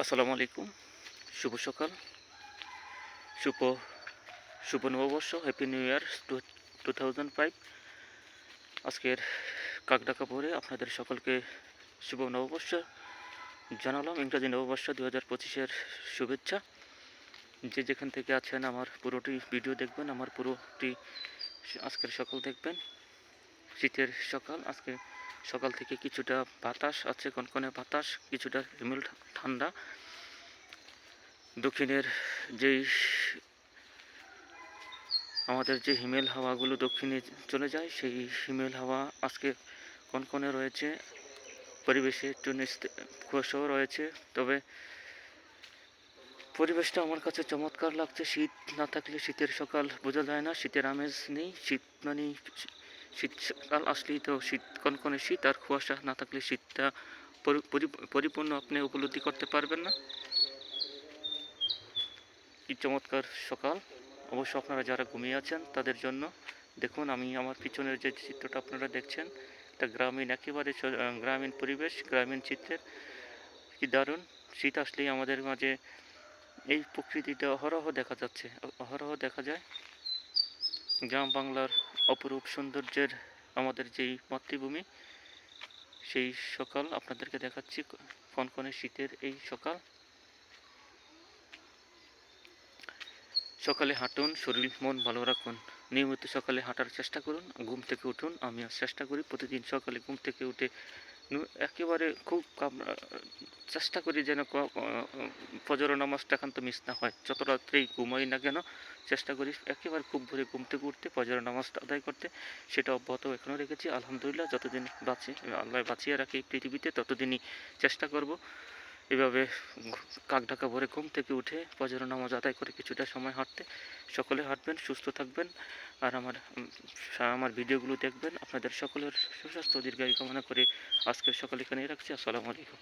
আসসালামু আলাইকুম। শুভ সকাল, শুভ শুভ নববর্ষ, হ্যাপি নিউ ইয়ার 2005। আজকের কাকডাকা ভোরে আপনাদের সকলকে শুভ নববর্ষ জানালাম। ইংরাজি নববর্ষ 2025-এর শুভেচ্ছা। যে যেখান থেকে আছেন আমার পুরোটি ভিডিও দেখবেন, আমার পুরোটি আজকের সকাল দেখবেন। শীতের সকাল, আজকে সকাল থেকে কিছুটা বাতাস আছে, কনকনে বাতাস, কিছুটা হিমেল ঠান্ডা। দক্ষিণের যেই আমাদের যে হিমেল হাওয়াগুলো দক্ষিণে চলে যায়, সেই হিমেল হাওয়া আজকে কনকনে রয়েছে। পরিবেশে একটু কুয়াশাও রয়েছে, তবে পরিবেশটা আমার কাছে চমৎকার লাগছে। শীত না থাকলে শীতের সকাল বোঝা যায় না, শীতের আমেজ নেই। শীত মানে শীতকাল আসলেই তো শীত, কনকনে শীত, আর কুয়াশা না থাকলে শীতটা পরিপূর্ণ আপনি উপলব্ধি করতে পারবেন না। কি চমৎকার সকাল! অবশ্য আপনারা যারা ঘুমিয়ে আছেন তাদের জন্য দেখুন, আমি আমার পিছনের যে চিত্রটা আপনারা দেখছেন, এটা গ্রামীণ, একেবারে গ্রামীণ পরিবেশ, গ্রামীণ চিত্রের কি দারুণ! শীত আসলেই আমাদের মাঝে এই প্রকৃতিটা অহরহ দেখা যাচ্ছে, অহরহ দেখা যায়। গ্রাম বাংলার অপরূপ সৌন্দর্যের আমাদের যেই মাতৃভূমি, সেই সকাল আপনাদেরকে দেখাচ্ছি। কনকনে শীতের এই সকাল। সকালে হাঁটুন, শরীর মন ভালো রাখুন। নিয়মিত সকালে হাঁটার চেষ্টা করুন, ঘুম থেকে উঠুন। আমিও চেষ্টা করি প্রতিদিন সকালে ঘুম থেকে উঠে একেবারে খুব চেষ্টা করি যেন ফজর নামাজটা একান্ত মিস না হয়। যত রাত্রেই ঘুমাই না কেন, চেষ্টা করি একেবারে খুব ভোরে ঘুম থেকে উঠতে ফজর নামাজটা আদায় করতে। সেটা অব্যাহত এখনও রেখেছি, আলহামদুলিল্লাহ। যতদিন বাঁচি, আল্লাহ বাঁচিয়ে রাখি এই পৃথিবীতে, ততদিনই চেষ্টা করব এভাবে কাকডাকা ভোরে ঘুম থেকে উঠে ফজর নামাজ আদায় করে কিছুটা সময় হাঁটতে। সকলে হাঁটবেন, সুস্থ থাকবেন, আর আমার ভিডিওগুলো দেখবেন। আপনাদের সকলের সুস্বাস্থ্য দীর্ঘায়ু কামনা করে আজকের সকালে এখানেই রাখছি। আসসালামু আলাইকুম।